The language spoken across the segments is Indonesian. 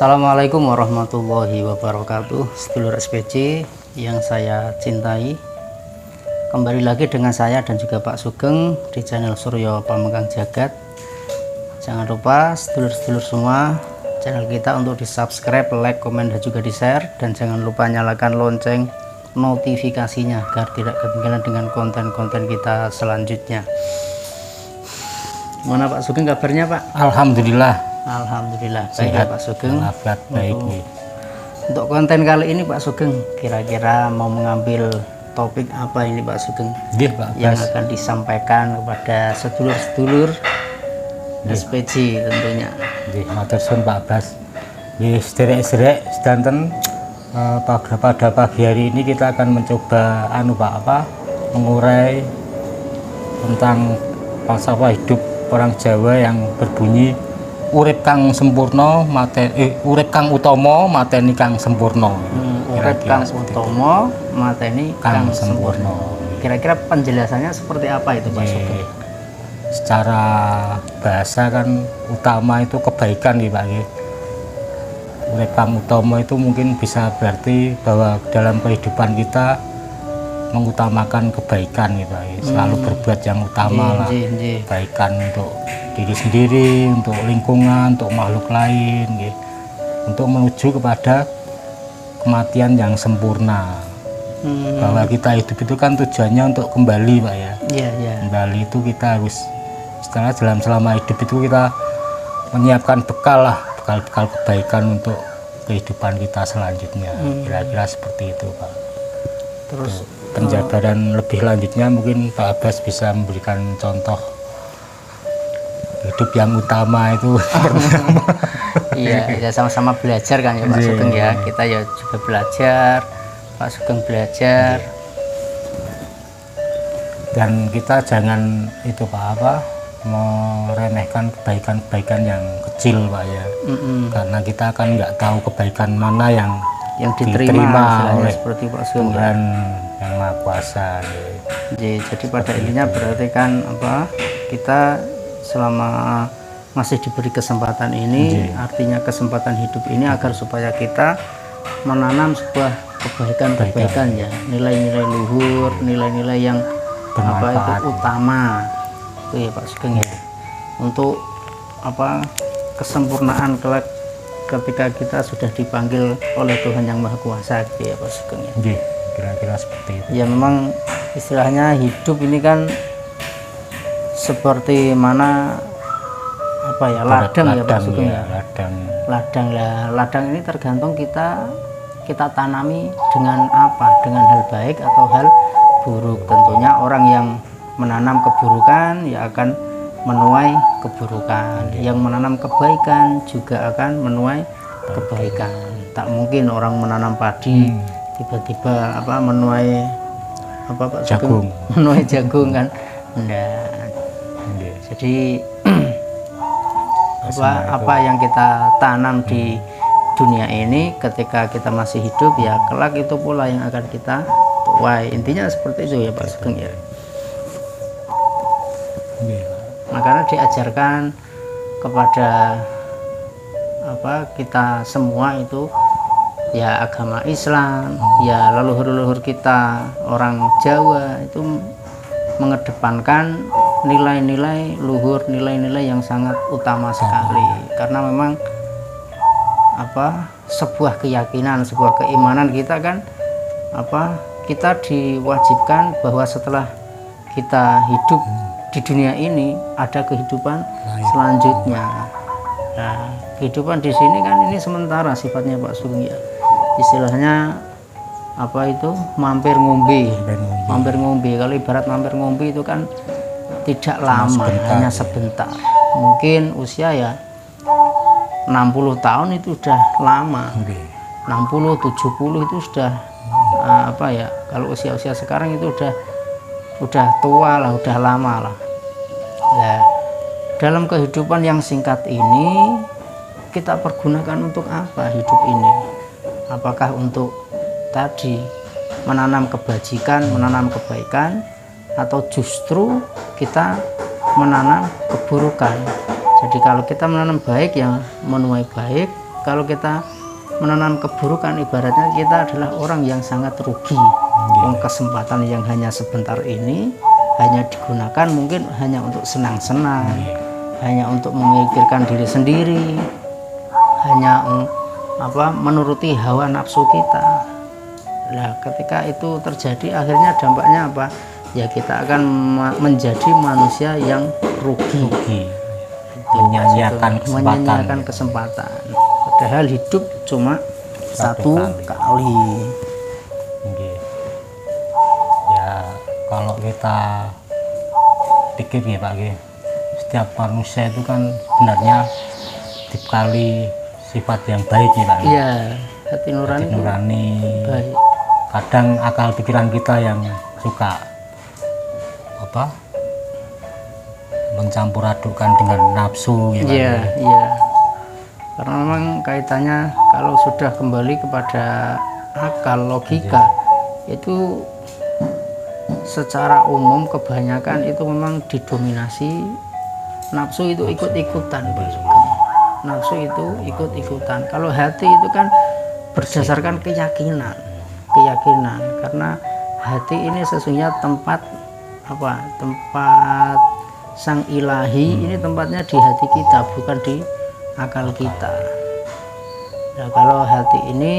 Assalamualaikum warahmatullahi wabarakatuh, sedulur SPC yang saya cintai. Kembali lagi dengan saya dan juga Pak Sugeng di channel Suryo Pamengkang Jagat. Jangan lupa sedulur-sedulur semua, channel kita untuk di subscribe, like, komen, dan juga di share. Dan jangan lupa nyalakan lonceng notifikasinya agar tidak ketinggalan dengan konten-konten kita selanjutnya. Gimana Pak Sugeng kabarnya Pak? Alhamdulillah. Alhamdulillah baik ya Pak Sugeng. Baik. Untuk konten kali ini Pak Sugeng, kira-kira mau mengambil topik apa ini Pak Sugeng? Pak yang akan disampaikan kepada sedulur-sedulur SPC tentunya. Matur suwun Pak Bas. Sederek-sederek sedanten pada pagi hari ini kita akan mencoba mengurai tentang falsafah hidup orang Jawa yang berbunyi urip kang sempurna urip kang utama mateni kang sempurna. Urip kang utama mateni kang sempurna. Kira-kira penjelasannya seperti apa itu Pak Sugeng? Secara bahasa kan utama itu kebaikan nih Pak. Urip kang utama itu mungkin bisa berarti bahwa dalam kehidupan kita mengutamakan kebaikan gitu, selalu berbuat yang utama lah, kebaikan untuk diri sendiri, untuk lingkungan, untuk makhluk lain, gitu. Untuk menuju kepada kematian yang sempurna. Bahwa kita hidup itu kan tujuannya untuk kembali Pak ya. Kembali itu kita harus setelah selama hidup itu kita menyiapkan bekal kebaikan untuk kehidupan kita selanjutnya. Kira-kira seperti itu Pak. Terus penjabaran lebih lanjutnya mungkin Pak Abbas bisa memberikan contoh hidup yang utama itu. Iya, ya sama-sama belajar kan ya Pak Sugeng ya. Kita ya juga belajar, Pak Sugeng belajar. Dan kita jangan itu meremehkan kebaikan-kebaikan yang kecil Pak ya. Karena kita akan nggak tahu kebaikan mana yang diterima oleh seperti Pak Sugeng Tuhan yang Maha Kuasa. Jadi pada intinya berarti kan kita selama masih diberi kesempatan ini, artinya kesempatan hidup ini agar supaya kita menanam sebuah kebaikan ya, nilai-nilai luhur, nilai-nilai yang itu utama itu ya Pak Sugeng ya, untuk kesempurnaan kelak ketika kita sudah dipanggil oleh Tuhan yang Maha Kuasa gitu ya Pak Sugeng ya. Kira-kira seperti itu. Ya memang istilahnya hidup ini kan seperti mana ladang ya Pak Sugeng ya. Ladang ini tergantung kita tanami dengan apa, dengan hal baik atau hal buruk. Tentunya orang yang menanam keburukan ya akan menuai keburukan, yang menanam kebaikan juga akan menuai kebaikan. Tak mungkin orang menanam padi tiba-tiba menuai Pak jagung, menuai jagung kan enggak. Jadi apa yang kita tanam di dunia ini ketika kita masih hidup ya kelak itu pula yang akan kita tuai. Intinya seperti itu ya Pak Sugeng ya. Makanya diajarkan kepada kita semua itu ya agama Islam, ya leluhur-leluhur kita orang Jawa itu mengedepankan nilai-nilai luhur, nilai-nilai yang sangat utama sekali. Karena memang sebuah keyakinan, sebuah keimanan kita kan kita diwajibkan bahwa setelah kita hidup di dunia ini ada kehidupan selanjutnya. Nah, kehidupan di sini kan ini sementara sifatnya Pak Sugeng ya. Istilahnya mampir ngombe. Kalau ibarat mampir ngombe itu kan tidak lama, hanya sebentar. Mungkin usia ya 60 tahun itu sudah lama. 60, 70 itu sudah kalau usia-usia sekarang itu udah tua lah, udah lama lah. Nah, dalam kehidupan yang singkat ini kita pergunakan untuk apa hidup ini? Apakah untuk tadi menanam kebajikan, menanam kebaikan, atau justru kita menanam keburukan? Jadi kalau kita menanam baik ya menuai baik, kalau kita menanam keburukan ibaratnya kita adalah orang yang sangat rugi. Kesempatan yang hanya sebentar ini hanya digunakan mungkin hanya untuk senang-senang, hanya untuk memikirkan diri sendiri, hanya menuruti hawa nafsu kita. Nah, ketika itu terjadi akhirnya dampaknya apa? Ya kita akan menjadi manusia yang rugi. Menyanyiakan kesempatan. Padahal hidup cuma satu kali. Ya kalau kita pikir ya Pak, setiap manusia itu kan sebenarnya dibekali sifat yang baik ya Pak. Iya, hati nurani baik. Kadang akal pikiran kita yang suka mencampur adukan dengan nafsu ya Pak. Iya. Karena memang kaitannya kalau sudah kembali kepada akal logika itu secara umum kebanyakan itu memang didominasi nafsu itu ikut-ikutan Pak Sugeng. Nafsu itu ikut-ikutan. Kalau hati itu kan berdasarkan keyakinan karena hati ini sesungguhnya tempat sang ilahi. Ini tempatnya di hati kita, bukan di akal kita. Nah, kalau hati ini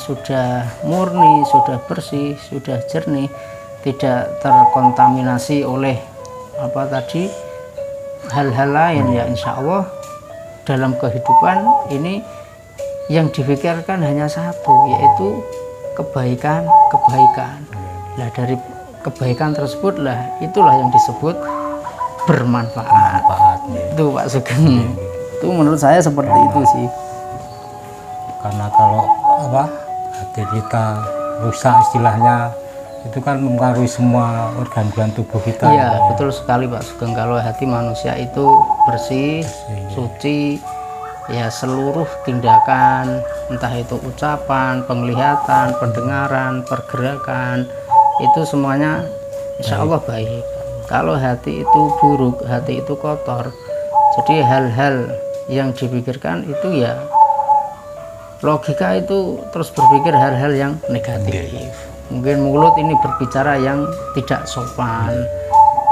sudah murni, sudah bersih, sudah jernih, tidak terkontaminasi oleh hal-hal lain, ya insya Allah dalam kehidupan ini yang dipikirkan hanya satu, yaitu kebaikan. Nah, dari kebaikan tersebut itulah yang disebut bermanfaat. Itu Pak Sugeng. Itu menurut saya seperti itu sih. Karena kalau hati kita rusak istilahnya itu kan mempengaruhi semua organ tubuh kita. Iya, betul sekali Pak Sugeng. Kalau hati manusia itu bersih, suci, ya seluruh tindakan, entah itu ucapan, penglihatan, pendengaran, pergerakan, itu semuanya insya Allah baik. Kalau hati itu buruk, hati itu kotor, jadi hal-hal yang dipikirkan itu ya logika itu terus berpikir hal-hal yang negatif. Mungkin mulut ini berbicara yang tidak sopan,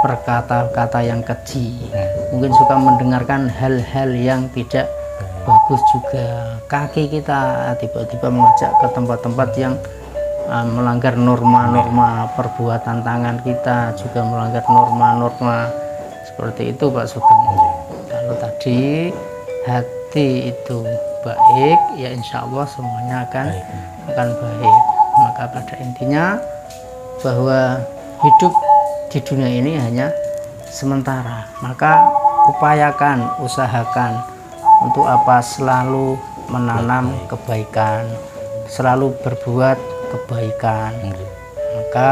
berkata-kata yang keji, mungkin suka mendengarkan hal-hal yang tidak bagus juga. Kaki kita tiba-tiba mengajak ke tempat-tempat yang melanggar norma-norma, perbuatan tangan kita juga melanggar norma-norma seperti itu Pak Sugeng. Kalau tadi hati itu baik, ya insya Allah semuanya akan baik. Maka pada intinya bahwa hidup di dunia ini hanya sementara, maka usahakan untuk selalu menanam kebaikan, selalu berbuat kebaikan. Maka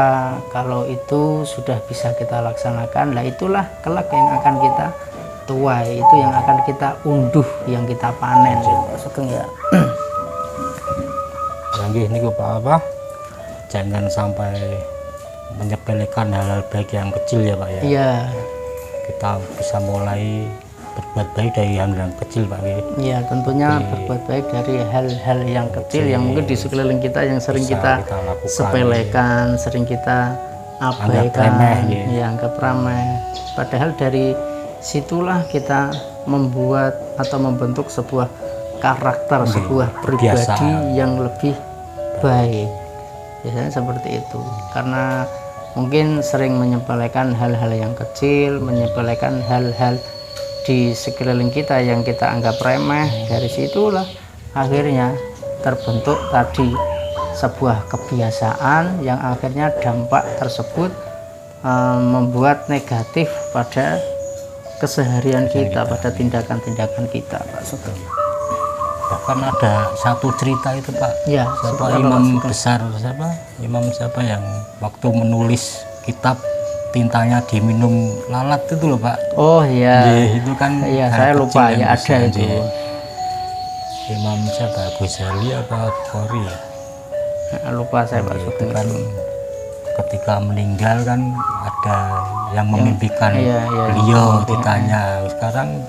kalau itu sudah bisa kita laksanakan, itulah kelak yang akan kita tuai, itu yang akan kita unduh, yang kita panen. Sugeng ya. Ini jangan sampai menyepelekan hal-hal baik yang kecil ya Pak ya. Iya. Kita bisa mulai berbuat baik dari hal yang kecil Pak. Iya, tentunya berbuat baik dari hal-hal yang kecil yang mungkin di sekeliling kita yang sering kita sepelekan, sering kita abaikan, anggap remeh. Padahal dari situlah kita membuat atau membentuk sebuah karakter, sebuah pribadi yang lebih baik. Biasanya seperti itu, karena mungkin sering menyepelekan hal-hal yang kecil, menyepelekan hal-hal di sekeliling kita yang kita anggap remeh. Dari situlah akhirnya terbentuk tadi sebuah kebiasaan yang akhirnya dampak tersebut membuat negatif pada keseharian kita, pada tindakan-tindakan kita Pak Sugeng. Bahkan ada satu cerita itu Pak, ya, imam besar siapa yang waktu menulis kitab tintanya diminum lalat itu loh Pak. Oh iya. Itu kan iya, saya lupa ya, ada itu. Imam siapa, Ghazali apa Bukhari ya? Lupa saya Pak Sugeng. Kan ketika meninggal kan ada yang memimpikan beliau ditanya. Sekarang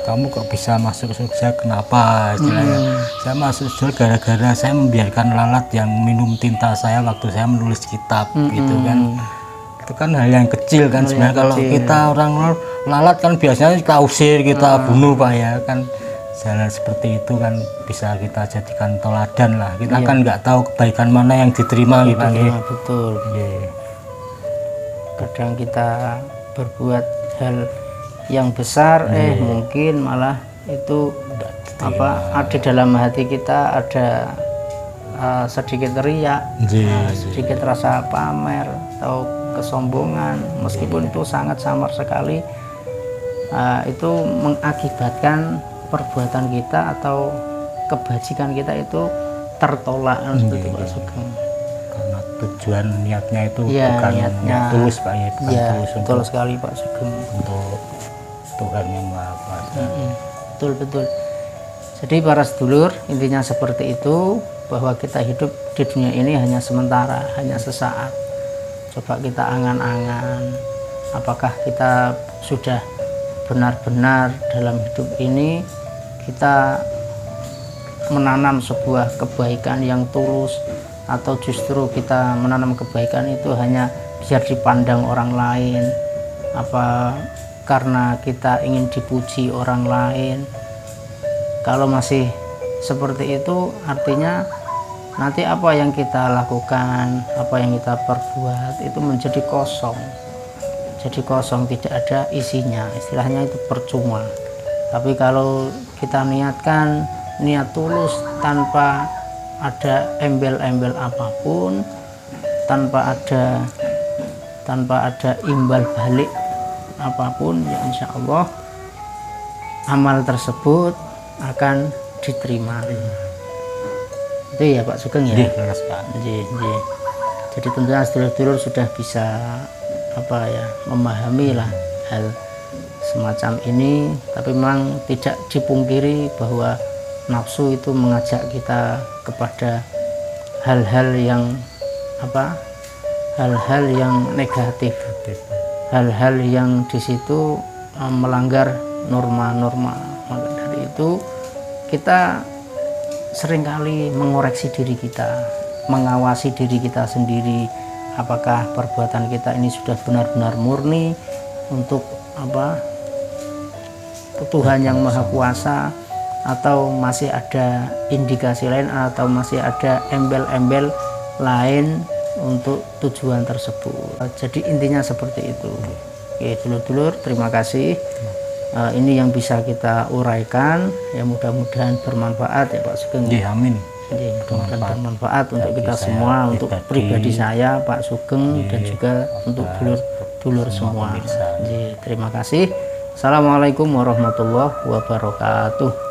kamu kok bisa masuk surga, kenapa istilahnya. Saya masuk surga gara-gara saya membiarkan lalat yang minum tinta saya waktu saya menulis kitab gitu kan. Itu kan hal yang kecil kan sebenarnya. Kalau kita orang lalat kan biasanya kita usir, kita bunuh Pak ya kan. Jalan seperti itu kan bisa kita jadikan teladan lah. Kita kan nggak tahu kebaikan mana yang diterima gitu Pak. Betul. Kadang kita berbuat hal yang besar mungkin malah itu ada dalam hati kita ada sedikit riak, sedikit rasa pamer atau kesombongan, meskipun itu sangat samar sekali, itu mengakibatkan perbuatan kita atau kebajikan kita itu tertolak seperti Pak Sugeng. Karena tujuan niatnya itu bukan niat tulus Pak ya, bukan tulus betul sekali Pak Sugeng, untuk Tuhan yang Maha Kuasa. Betul. Jadi para sedulur, intinya seperti itu, bahwa kita hidup di dunia ini hanya sementara, hanya sesaat. Coba kita angan-angan, apakah kita sudah benar-benar dalam hidup ini kita menanam sebuah kebaikan yang tulus, atau justru kita menanam kebaikan itu hanya biar dipandang orang lain, apa karena kita ingin dipuji orang lain. Kalau masih seperti itu, artinya nanti apa yang kita lakukan, apa yang kita perbuat itu menjadi kosong. Jadi kosong, tidak ada isinya, istilahnya itu percuma. Tapi kalau kita niatkan niat tulus tanpa ada embel-embel apapun, tanpa ada imbal balik apapun, ya insya Allah amal tersebut akan diterima. Itu ya Pak Sugeng ya. Jadi tentunya sedulur-sedulur sudah bisa memahami lah hal semacam ini. Tapi memang tidak dipungkiri bahwa nafsu itu mengajak kita kepada hal-hal yang hal-hal yang negatif, hal-hal yang di situ melanggar norma-norma. Maka dari itu kita seringkali mengoreksi diri kita, mengawasi diri kita sendiri, apakah perbuatan kita ini sudah benar-benar murni untuk Tuhan yang Maha Kuasa, atau masih ada indikasi lain, atau masih ada embel-embel lain untuk tujuan tersebut. Jadi intinya seperti itu. Oke dulur-dulur, terima kasih. Ini yang bisa kita uraikan, ya mudah-mudahan bermanfaat ya Pak Sugeng. Amin. Mudah-mudahan bermanfaat untuk kita semua, untuk pribadi saya Pak Sugeng, dan juga untuk dulur-dulur semua. Terima kasih. Assalamualaikum warahmatullahi wabarakatuh.